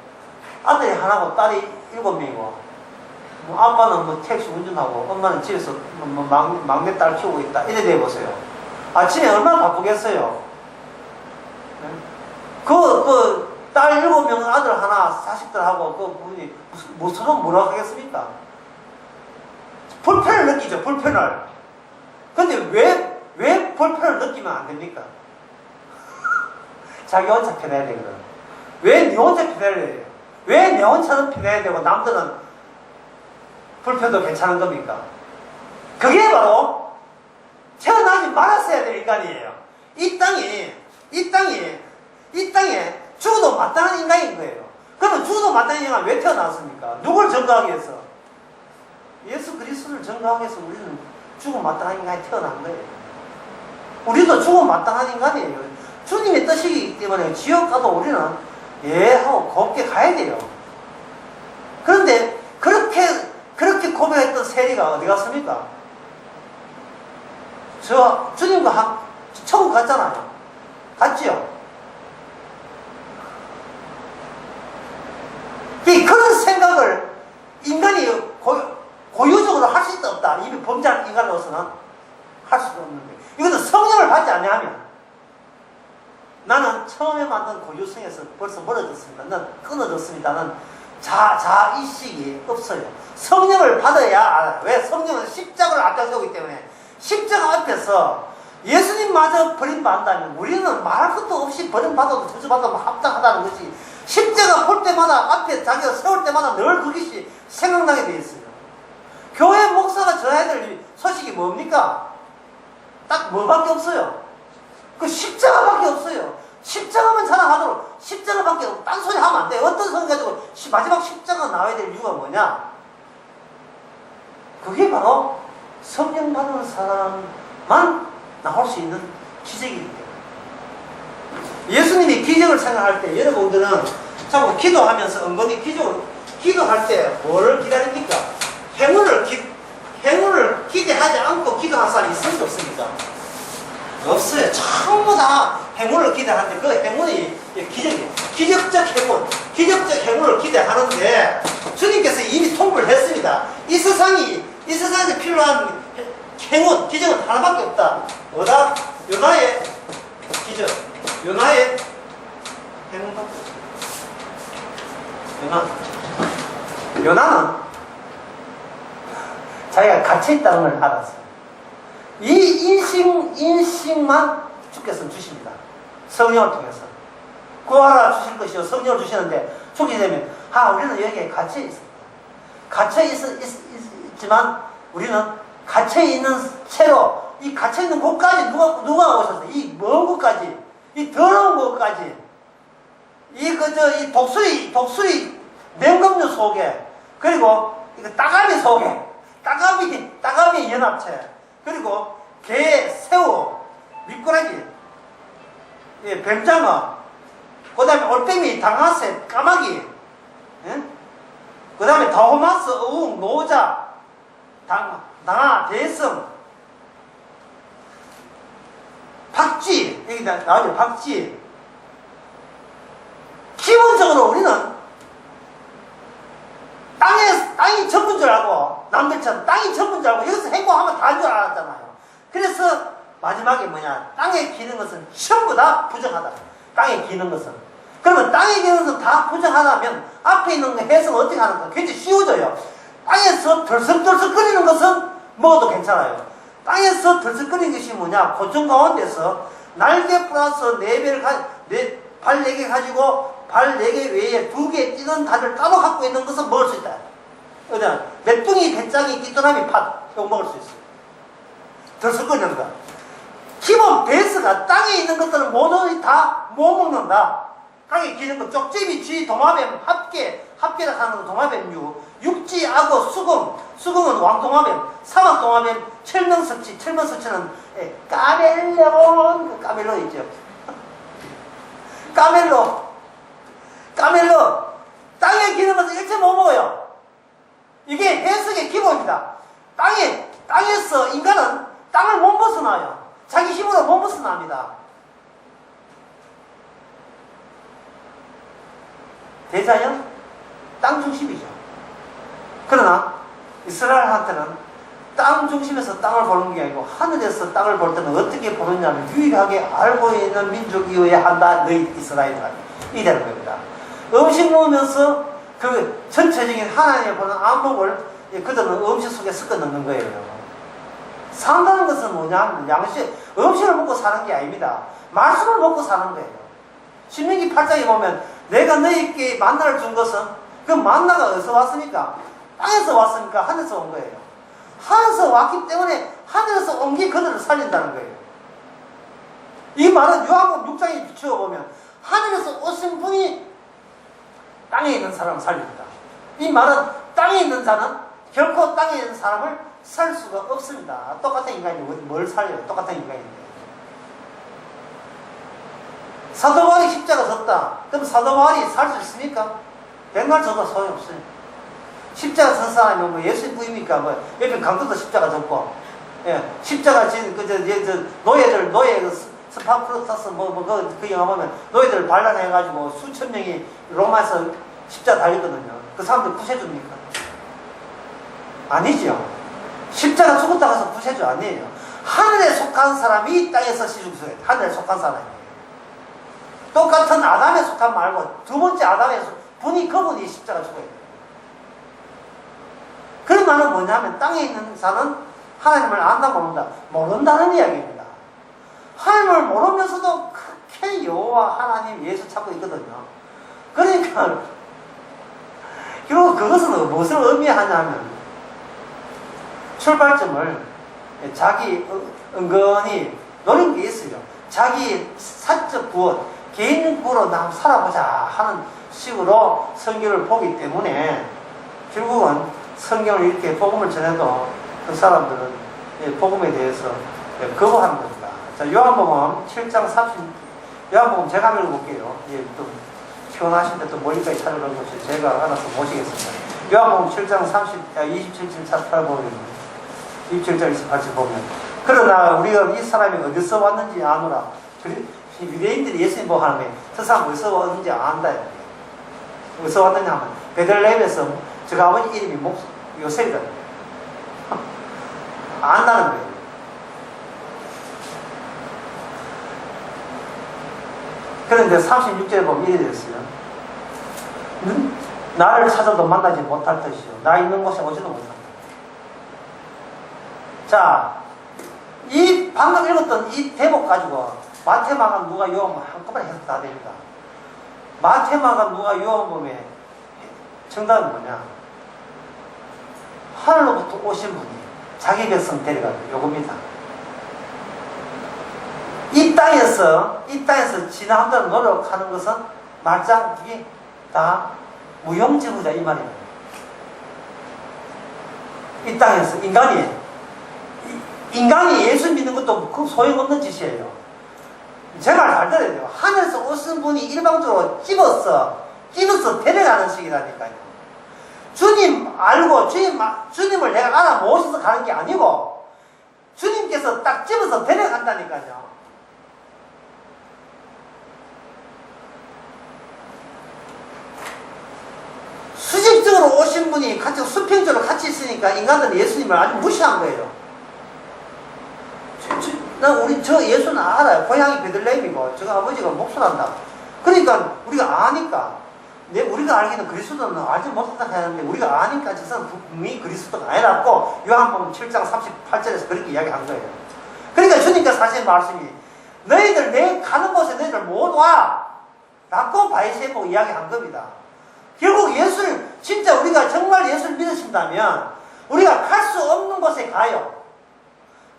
아들이 하나고 딸이 7명이고, 뭐 아빠는 뭐 택시 운전하고 엄마는 집에서 막내 딸 키우고 있다. 이래 돼보세요. 아침에 얼마나 바쁘겠어요. 딸 7명 아들 하나 자식들하고 그 분이 무슨 뭐라 하겠습니까? 불편을 느끼죠. 불편을. 근데 왜 불편을 느끼면 안 됩니까? 자기 혼자 편해야 되거든. 왜 네 혼자 편해야 돼요? 왜 내 혼자는 편해야 되고 남들은 불편도 괜찮은 겁니까? 그게 바로 태어나지 말았어야 될 인간이에요. 이 땅에 죽어도 마땅한 인간인 거예요. 그러면 죽어도 마땅한 인간 왜 태어났습니까? 누굴 증거하기 위해서? 예수 그리스도를 증거하기 위해서 우리는 죽어 마땅한 인간이 태어난 거예요. 우리도 죽어 마땅한 인간이에요. 주님의 뜻이기 때문에 지옥 가도 우리는 예 하고 곱게 가야 돼요. 그런데 그렇게 고백했던 세리가 어디 갔습니까? 저 주님과 천국 갔잖아요. 갔지요? 그런 생각을 인간이 고유적으로 할 수 있다 없다. 이미 범죄한 인간으로서는 할 수가 없는데, 이것도 성령을 받지 않으면 나는 처음에 만든 고유성에서 벌써 멀어졌습니다. 난 끊어졌습니다. 난 자의식이 없어요. 성령을 받아야 알아요. 왜? 성령은 십자가를 앞장서기 때문에 십자가 앞에서 예수님마저 버림받는다면 우리는 말할 것도 없이 버림받아도 저주받아도 합당하다는 것이 십자가 볼 때마다 앞에 자기가 세울 때마다 늘 그것이 생각나게 되어 있어요. 교회 목사가 전해야 될 소식이 뭡니까? 딱 뭐밖에 없어요. 그 십자가밖에 없어요. 십자가만 자랑하도록 십자가밖에 딴소리 하면 안 돼. 어떤 소리 가지고 마지막 십자가 나와야 될 이유가 뭐냐? 그게 바로 성령 받은 사람만 나올 수 있는 기적이기 때문에. 예수님이 기적을 생각할 때 여러분들은 자꾸 기도하면서 은근히 기도할 때 뭐를 기다립니까? 행운을 기대하지 않고 기도한 사람이 있습니까? 없습니까? 없어요. 전부 다 행운을 기대하는데 그 행운이 기적이에요. 기적적 행운을 기대하는데 주님께서 이미 통보를 했습니다. 이 세상에 필요한 행운, 기적은 하나밖에 없다. 뭐다? 요나의 기적, 요나의 행운밖에 없다. 요나는 자기가 갇혀있다는 걸 알았어요. 이 인식만 주께서 주십니다. 성령을 통해서. 구하라 주실 것이요. 성령을 주시는데 죽게 되면, 우리는 여기에 갇혀있습니다. 갇혀있지만 우리는 갇혀있는 채로 이 갇혀있는 곳까지 누가 오셨어요? 이 먼 곳까지, 이 더러운 곳까지, 이 독수리 맹금류 속에, 그리고 이거 따가미 속에, 따가미 연합체, 그리고 개, 새우, 미꾸라지, 뱀장어, 그 다음에 올빼미, 당하새, 까마귀, 그 다음에 다호마스, 어웅, 노자, 당아, 대성, 박쥐, 여기 나오죠, 박쥐. 기본적으로 우리는 땅이 전부인 줄 알고, 남들처럼 땅이 전부인 줄 알고, 여기서 행복하면 다 할 줄 알았잖아요. 그래서 마지막에 뭐냐, 땅에 기는 것은 전부 다 부정하다. 땅에 기는 것은. 그러면 땅에 기는 것은 다 부정하다면 앞에 있는 해석은 어떻게 하는가? 굉장히 쉬워져요. 땅에서 덜썩덜썩거리는 것은 먹어도 괜찮아요. 땅에서 덜썩거리는 것이 뭐냐, 고정 가운데서 날개 플러스 발 4개 가지고 발 4개 외에 2개 뛰는 달을 따로 갖고 있는 것은 먹을 수 있다. 그냥 메뚜기, 배짱이, 끼뚜라미, 팥, 이거 먹을 수 있어요. 덜썩거리는 거. 기본 베이스가 땅에 있는 것들은 모두 다 못 먹는다. 땅에 기는 거, 쪽제비, 쥐, 도마뱀, 합계라 하는 거 도마뱀류, 육지, 악어, 수금은 왕도마뱀, 사막도마뱀, 철명석치는 까멜로 있죠. 까멜로. 땅에 기는 것은 일체 못 먹어요. 이게 해석의 기본입니다. 땅에서 인간은 땅을 못 벗어나요. 자기 힘으로 못 벗어납니다. 대자연? 땅 중심이죠. 그러나 이스라엘한테는 땅 중심에서 땅을 보는 게 아니고 하늘에서 땅을 볼 때는 어떻게 보느냐를 유일하게 알고 있는 민족이어야 한다. 너희 이스라엘이라. 이되는 겁니다. 음식 먹으면서 그 전체적인 하나님의 보는 안목을 그들은 음식 속에 섞어 넣는 거예요. 산다는 것은 뭐냐 하면 양식, 음식을 먹고 사는 게 아닙니다. 말씀을 먹고 사는 거예요. 신명기 8장에 보면 내가 너희에게 만나를 준 것은 그 만나가 어디서 왔습니까? 땅에서 왔으니까 하늘에서 온 거예요. 하늘에서 왔기 때문에 하늘에서 온 게 그들을 살린다는 거예요. 이 말은 요한복음 6장에 비추어 보면 하늘에서 오신 분이 땅에 있는 사람을 살립니다. 이 말은 땅에 있는 자는 결코 땅에 있는 사람을 살 수가 없습니다. 똑같은 인간이 뭘 살려요? 똑같은 인간인데. 사도 바울이 십자가 졌다. 그럼 사도 바울이 살 수 있습니까? 백날 져도 소용없어요. 십자가 선 사람이 뭐 예수님 부입니까? 뭐 옆에 강도도 십자가 졌고, 예, 십자가 진 노예들 스파크루타스 그 영화 보면 노예들 반란해가지고 수천 명이 로마에서 십자가 달렸거든요. 그 사람들 구세주입니까? 아니죠. 십자가 죽었다 가서 구세주 아니에요. 하늘에 속한 사람이 땅에서 시중수예요. 하늘에 속한 사람이에요. 똑같은 아담에 속한 말고 두 번째 아담에 그분이 십자가 죽어야 돼요. 그런 말은 뭐냐면 땅에 있는 자는 하나님을 안다 모른다. 모른다는 이야기입니다. 하나님을 모르면서도 크게 여호와 하나님 예수 찾고 있거든요. 그러니까 결국 그것은 무엇을 의미하냐면 출발점을 자기 은근히 노린 게 있어요. 자기 사적 구원, 개인 구원으로 나 살아보자 하는 식으로 성경을 보기 때문에 결국은 성경을 이렇게 복음을 전해도 그 사람들은 복음에 대해서 거부하는 겁니다. 자, 요한복음 7장 요한복음 제가 읽어볼게요. 또 피곤하신데 또 머리까지 찾아오는 것이 제가 알아서 모시겠습니다. 요한복음 7장 27절 48보면 27절 28절 보면 그러나 우리가 이 사람이 어디서 왔는지 아노라. 유대인들이 예수님 보고 하면 저 사람 어디서 왔는지 안다. 어디서 왔느냐 하면 베들레헴에서 저 아버지 이름이 요셉이거든요. 안다는 거예요. 그런데 36절에 보면 이래 됐어요. 나를 찾아도 만나지 못할 것이요. 나 있는 곳에 오지도 못한다. 자, 이 방금 읽었던 이 대목 가지고 마태, 마가, 누가, 요한복음 한꺼번에 해석 다 됩니다. 마태, 마가, 누가, 요한복음의 정답은 뭐냐? 하늘로부터 오신 분이 자기 백성 데려가고 요겁니다. 이 땅에서 지나간다는 노력하는 것은 말짱 그게 다 무용지물이다 이 말이에요. 이 땅에서 인간이 예수 믿는 것도 그 소용없는 짓이에요. 제 말 잘 들어야 돼요. 하늘에서 오신 분이 일방적으로 찝어서 데려가는 식이라니까요. 주님 알고 주님을 내가 알아 모셔서 가는 게 아니고 주님께서 딱 집어서 데려간다니까요. 수직적으로 오신 분이 같이 수평적으로 같이 있으니까 인간들은 예수님을 아주 무시한 거예요. 저 예수는 알아요. 고향이 베들레헴이고 저 아버지가 목수란다. 그러니까 우리가 아니까 우리가 알기는 그리스도는 알지 못한다 하는데 우리가 아니까 저 사람 분명히 그리스도가 아니라고 요한복음 7장 38절에서 그렇게 이야기한 거예요. 그러니까 주님께서 하신 말씀이 너희들 내 가는 곳에 너희들 못 와 라고 바이세보 이야기한 겁니다. 결국 예수를 진짜 우리가 정말 예수를 믿으신다면 우리가 갈 수 없는 곳에 가요.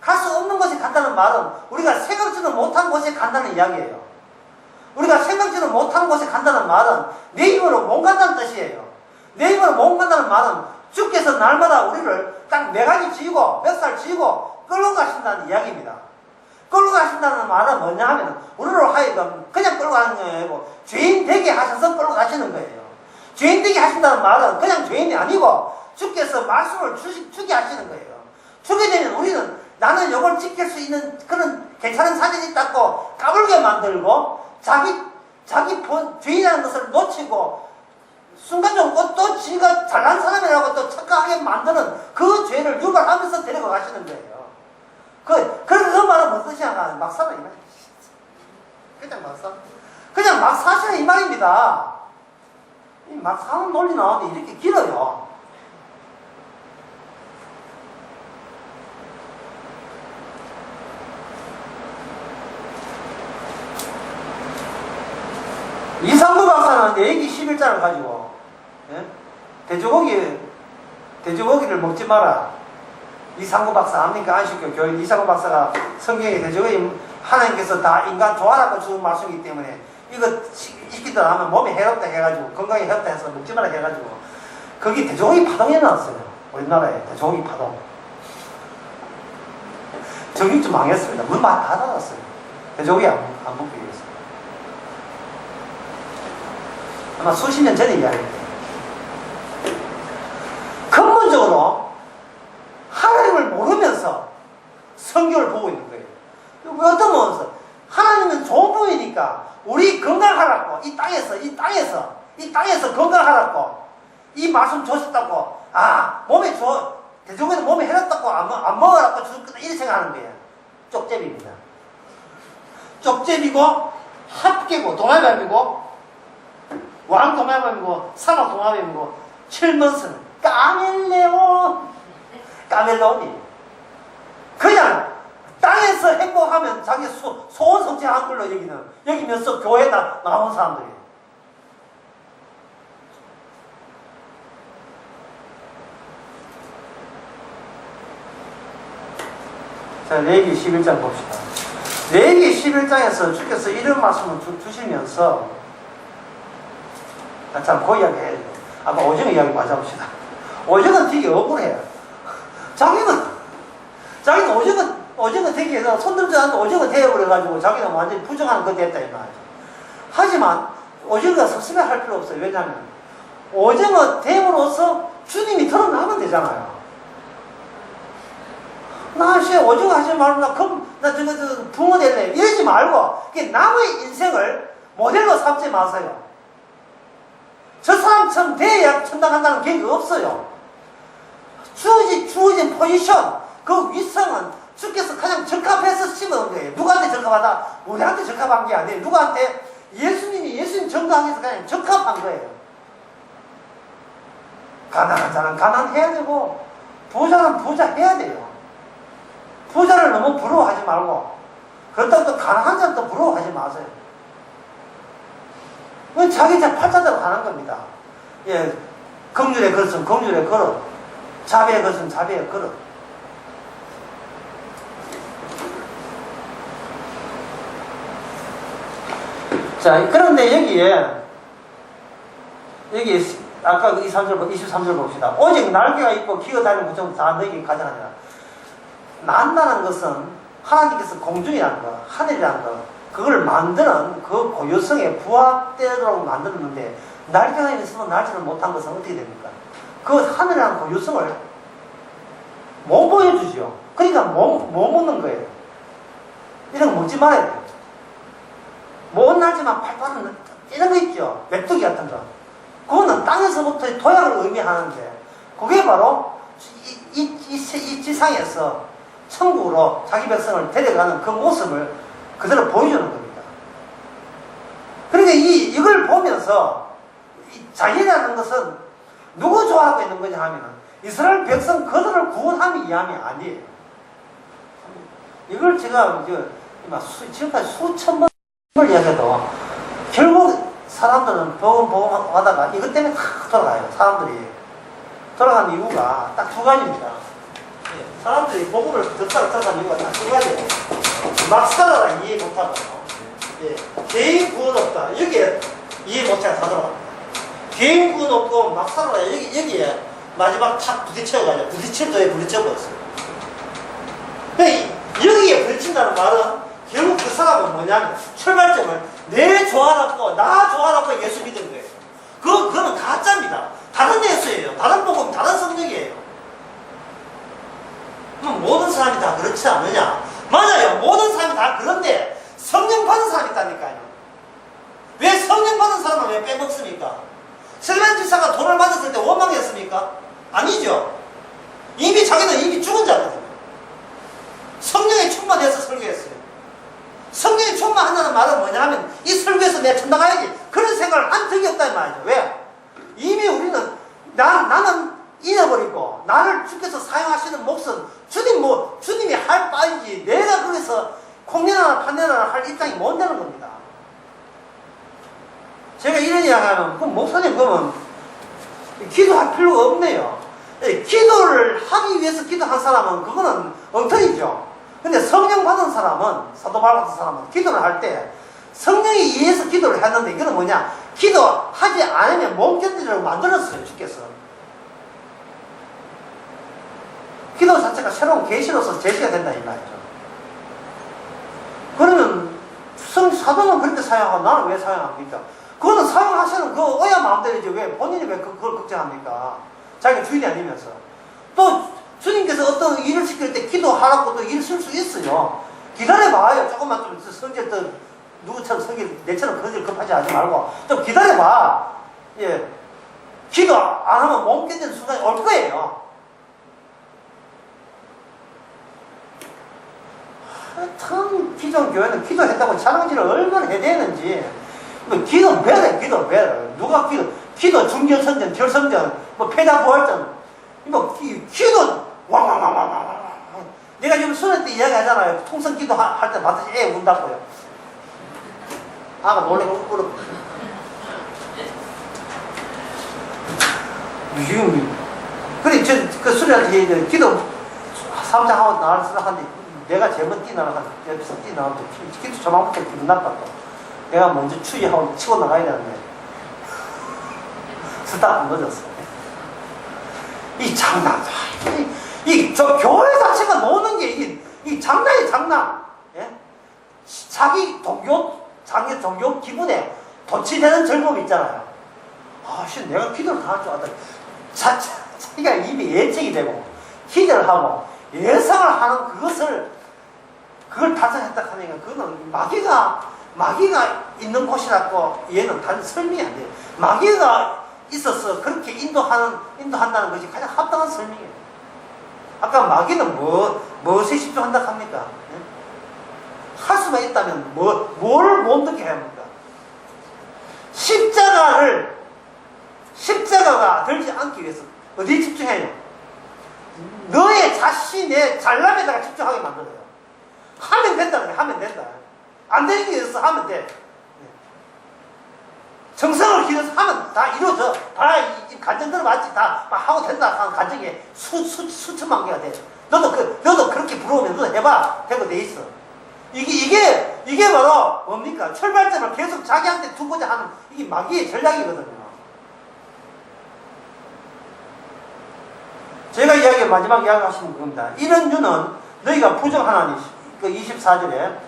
갈 수 없는 곳에 간다는 말은 우리가 생각지도 못한 곳에 간다는 이야기예요. 우리가 생각지도 못한 곳에 간다는 말은 내 힘으로 못 간다는 뜻이에요. 내 힘으로 못 간다는 말은 주께서 날마다 우리를 딱 매가지 쥐고 몇 살 쥐고 끌고 가신다는 이야기입니다. 끌고 가신다는 말은 뭐냐 하면 우리로 하여금 그냥 끌고 가는 게 아니고 죄인 되게 하셔서 끌고 가시는 거예요. 죄인 되게 하신다는 말은 그냥 죄인이 아니고 주께서 말씀을 주게 하시는 거예요. 주게 되면 우리는 나는 이걸 지킬 수 있는 그런 괜찮은 사진이 있다고 까불게 만들고 자기 죄인이라는 것을 놓치고 순간적으로 또 지가 잘난 사람이라고 또 착각하게 만드는 그 죄를 유발하면서 데리고 가시는 거예요. 그래서 그 말은 무슨 뜻이냐? 막 살아, 이 말이야. 그냥 막 사. 그냥 막 사시라, 이 말입니다. 막 사는 논리 나오는데 이렇게 길어요. 이상구 박사는 레위기 11장을 가지고, 예? 돼지고기를 먹지 마라. 이상구 박사 압니까? 안식교 교인 이상구 박사가 성경에 돼지고기 하나님께서 다 인간 좋아라고 주는 말씀이기 때문에 이거 시키다 하면 몸에 해롭다 해가지고 건강에 해롭다 해서 먹지 마라 해가지고 거기 돼지고기 파동이 나왔어요. 우리나라에 돼지고기 파동. 정육점 망했습니다. 문 다 닫았어요. 돼지고기 안 먹기 위해서. 아마 수십 년 전의 이야기입니다. 근본적으로 하나님을 모르면서 성경을 보고 있는 거예요. 왜 어떤 면에서 하나님은 좋은 분이니까 우리 건강하라고 이 땅에서 건강하라고 이 말씀 주셨다고 몸에 돼지고기는 몸에 해롭다고 안 먹으라고 주셨다 이렇게 생각하는 거예요. 쪽제비입니다. 쪽제비고 합계고 도마뱀이고 왕도마뱀이고 산호도마뱀이고 칠먼스는 까멜레온이 그냥 땅에서 행복하면 자기 소원 성취한 걸로 여기면서 교회에 나온 사람들이에요. 자, 레위기 11장 봅시다. 레위기 11장에서 주께서 이런 말씀을 주시면서 참, 그 이야기 해야죠. 아까 오징어 이야기 맞아봅시다. 오징어는 되게 억울해요. 자기는 오징어 되게 해서 손들지 않는 오징어 대여버려가지고 자기는 완전히 부정하는 거 됐다, 이 말이죠. 하지만 오징어가 섭섭해할 필요 없어요. 왜냐하면 오징어 됨으로써 주님이 드러나면 되잖아요. 나 오징어 하지 말고 나 붕어 될래 이러지 말고 남의 인생을 모델로 삼지 마세요. 저 사람처럼 돼야 천당한다는 계획이 없어요. 주어진 포지션, 그 위성은 주께서 가장 적합해서 심은 거예요. 누구한테 적합하다? 우리한테 적합한 게 아니에요. 누구한테? 예수님 정당에서 가장 적합한 거예요. 가난한 자는 가난해야 되고, 부자는 부자 해야 돼요. 부자를 너무 부러워하지 말고, 그렇다고 또 가난한 자는 또 부러워하지 마세요. 자기 팔자대로 가는 겁니다. 예, 긍휼의 그릇은 긍휼의 그릇, 자비의 그릇은 자비의 그릇. 자, 그런데 여기 아까 23절 봅시다. 오직 날개가 있고 기어다니는 무정 다 너에게 가져가니라. 난다는 것은 하나님께서 공중이라는 것, 하늘이라는 것, 그걸 만드는 그 고유성에 부합되도록 만들었는데 날개가 있으면 날지를 못한 것은 어떻게 됩니까? 그 하늘이라는 고유성을 못 보여주죠. 그러니까 못 먹는 거예요. 이런 거 먹지 말아야 돼요. 못 날지만 팔팔은 이런 거 있죠. 메뚜기 같은 거. 그거는 땅에서부터의 도약을 의미하는데 그게 바로 이 지상에서 천국으로 자기 백성을 데려가는 그 모습을 그대로 보여주는 겁니다. 그러니까 이걸 보면서 자기라는 것은 누구 좋아하고 있는 거냐 하면 이스라엘 백성 그들을 구원함이 이함이 아니에요. 이걸 제가 지금까지 수천 번을 이야기해도 결국 사람들은 복음 하다가 이것 때문에 다 돌아가요. 사람들이 돌아간 이유가 딱 두 가지입니다. 사람들이 복음을 듣다가 들어간 이유가 딱 두 가지예요. 막 살아라 이해 못하고, 개인 구원 없다 여기에 이해 못해서 다 들어갑니다. 개인 구원 없고 막 살아라 여기에 마지막 탁 부딪혀가지고 부딪힐 때에 부딪혀버렸어요. 여기에 부딪힌다는 말은 결국 그 사람은 뭐냐면 출발점을 내 좋아라고 나 좋아라고 예수 믿은 거예요. 그거는 가짜입니다. 다른 예수예요. 다른 복음, 다른 성령이에요. 그럼 모든 사람이 다 그렇지 않느냐? 맞아요. 모든 사람이 다 그런데 성령 받은 사람이 있다니까요. 왜 성령 받은 사람은 왜 빼먹습니까? 슬레만 지사가 돈을 맞았을 때 원망했습니까? 아니죠. 이미 자기는 이미 죽은 자거든요. 성령에 충만해서 설교했어요. 성령에 충만한다는 말은 뭐냐 하면 이 설교에서 내가 천당 가야지 그런 생각을 한 적이 없다 이 말이죠. 왜? 이미 우리는 나는 잃어버리고 나를 주께서 사용하시는 몫은 주님이 할 바이지 내가 거기서 공연하나 판례나 할 입장이 못 되는 겁니다. 제가 이런 이야기하면 그럼 목사님 그러면 기도할 필요가 없네요. 기도를 하기 위해서 기도한 사람은 그거는 엉터리죠. 근데 성령 받은 사람은, 사도 바울 같은 사람은 기도를 할 때 성령에 의해서 기도를 했는데 이거는 뭐냐? 기도하지 않으면 못 견디려고 만들었어요, 주께서. 기도 자체가 새로운 계시로서 제시가 된다 이 말이죠. 그러면 사도는 그렇게 사용하고 나는 왜 사용합니까? 그거는 사용하시는 그 어야 마음대로지 왜 본인이 왜 그걸 걱정합니까? 자기가 주인이 아니면서. 또 주님께서 어떤 일을 시킬 때 기도하라고 또 일 쓸 수 있어요. 기다려봐요. 조금만 좀 성질 또 누구처럼 성질 내처럼 성질 급하지 하지 말고 좀 기다려봐. 예, 기도 안 하면 못 견디는 순간이 올 거예요. 참 기존 교회는 기도했다고 자랑질을 얼마나 해야 되는지. 뭐 기도 매래 누가 기도 중결선전 결선전 뭐 패자부활전 뭐 기도 왕왕왕왕왕 내가 지금 수련 때 이야기하잖아요. 통성 기도 할 때 봤듯이 애 운다고요. 아가 놀래고 울어. 그래 그 수련 때 기도 3장 하고 나와서 하는데 내가 제일 먼저 옆에서 뛰어나가는데 기도 저만부터 기분 나빴다. 내가 먼저 추위하고 치고 나가야 되는데 스타트 늦었어. 이 장난, 저 교회 자체가 노는 게 이 장난이 장난. 예? 자기 종교 기분에 도취되는 즐거움 있잖아요. 내가 기도를 다 할 줄 알았다. 자기가 입이 예측이 되고 기대를 하고 예상을 하는 그걸 달성했다 하니까 그거는 마귀가 있는 곳이라고 얘는 단 설명이 안 돼요. 마귀가 있어서 그렇게 인도한다는 것이 가장 합당한 설명이에요. 아까 마귀는 무엇에 집중한다 합니까? 네? 할 수만 있다면 뭘 못 듣게 해야 합니까? 십자가가 들지 않기 위해서 어디에 집중해요? 너의 자신의 잘남에다가 집중하게 만들어요. 하면 된다는 게 하면 된다. 안 되는 게 있어서 하면 돼. 정성을 기울여서 하면 다 이루어져. 다 간증들은 맞지. 다 하고 된다 하는 간증이 수천만 개가 돼. 너도 그렇게 부러우면 너도 해봐. 되고 돼 있어. 이게 바로 뭡니까? 출발점을 계속 자기한테 두고자 하는 이게 마귀의 전략이거든요. 제가 마지막 이야기하시는 겁니다. 이런 유는 너희가 부정하나니, 그 24절에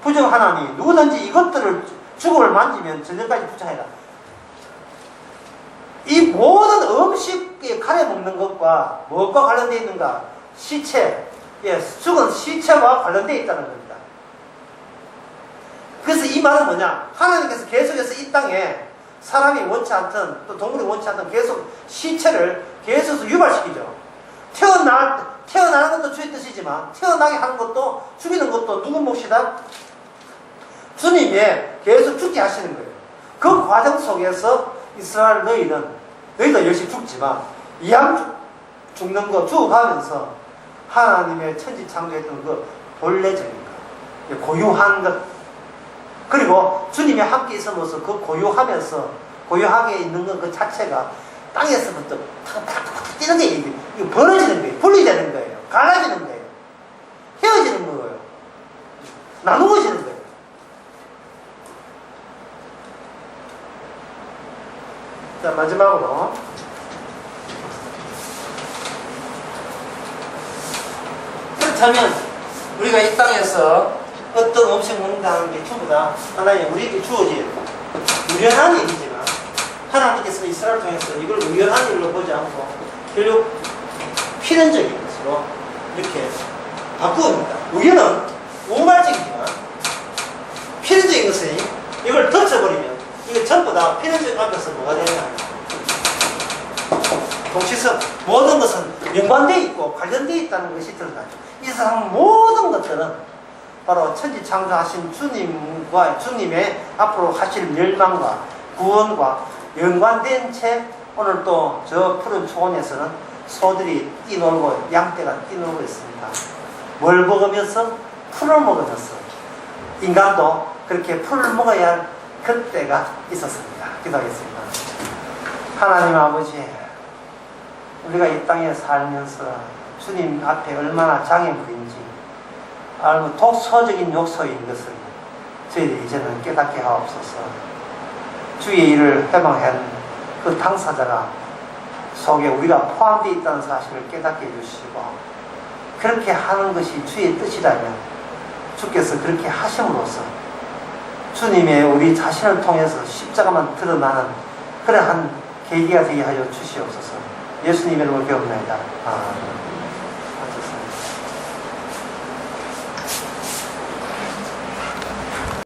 부정하나니 누구든지 이것들을 죽음을 만지면 전전까지 부정해라. 이 모든 음식에 가래 먹는 것과 무엇과 관련되어 있는가? 시체, 죽은 시체와 관련되어 있다는 겁니다. 그래서 이 말은 뭐냐? 하나님께서 계속해서 이 땅에 사람이 원치 않든 또 동물이 원치 않든 계속 시체를 계속 유발시키죠. 태어나는 것도 주의 뜻이지만 태어나게 하는 것도 죽이는 것도 누구 몫이다? 주님이 계속 죽게 하시는 거예요. 그 과정 속에서 이스라엘 너희도 열심히 죽지만 이왕 죽는 거 죽어가면서 하나님의 천지 창조했던 그 본래적인 것, 고유한 것, 그리고 주님이 함께 있으면서 그 고유하게 있는 것 그 자체가 땅에서부터 탁탁탁 뛰는 게 이게 벌어지는 거예요. 분리되는 거예요. 갈라지는 거예요. 헤어지는 거예요. 나누어지는 거예요. 자, 마지막으로 그렇다면 우리가 이 땅에서 어떤 음식 먹는다는 게 전부 다 하나의 우리에게 주어진 유연한 일이지만 하나님께서 이스라엘 통해서 이걸 우연한 일로 보지 않고 결국 필연적인 것으로 이렇게 바꾸옵니다. 우연은 우발적이지만 필연적인 것은 이걸 덮쳐버리면 이거 전부 다 필연적 앞에서 뭐가 되냐? 모든 것은 연관되어 있고 관련되어 있다는 것이 드러나죠. 이 세상 모든 것들은 바로 천지 창조하신 주님과 주님의 앞으로 하실 멸망과 구원과 연관된 채 오늘 또 저 푸른 초원에서는 소들이 뛰놀고 양떼가 뛰놀고 있습니다. 뭘 먹으면서? 풀을 먹으면서 인간도 그렇게 풀을 먹어야 할 그때가 있었습니다. 기도하겠습니다. 하나님 아버지, 우리가 이 땅에 살면서 주님 앞에 얼마나 장애물인지 알고 독소적인 욕소인 것을 저희들이 이제는 깨닫게 하옵소서. 주의 일을 해방한 그 당사자가 속에 우리가 포함되어 있다는 사실을 깨닫게 해주시고, 그렇게 하는 것이 주의 뜻이라면 주께서 그렇게 하심으로써 주님의 우리 자신을 통해서 십자가만 드러나는 그러한 계기가 되게 하여 주시옵소서. 예수님의 이름으로 기도합니다. 아멘.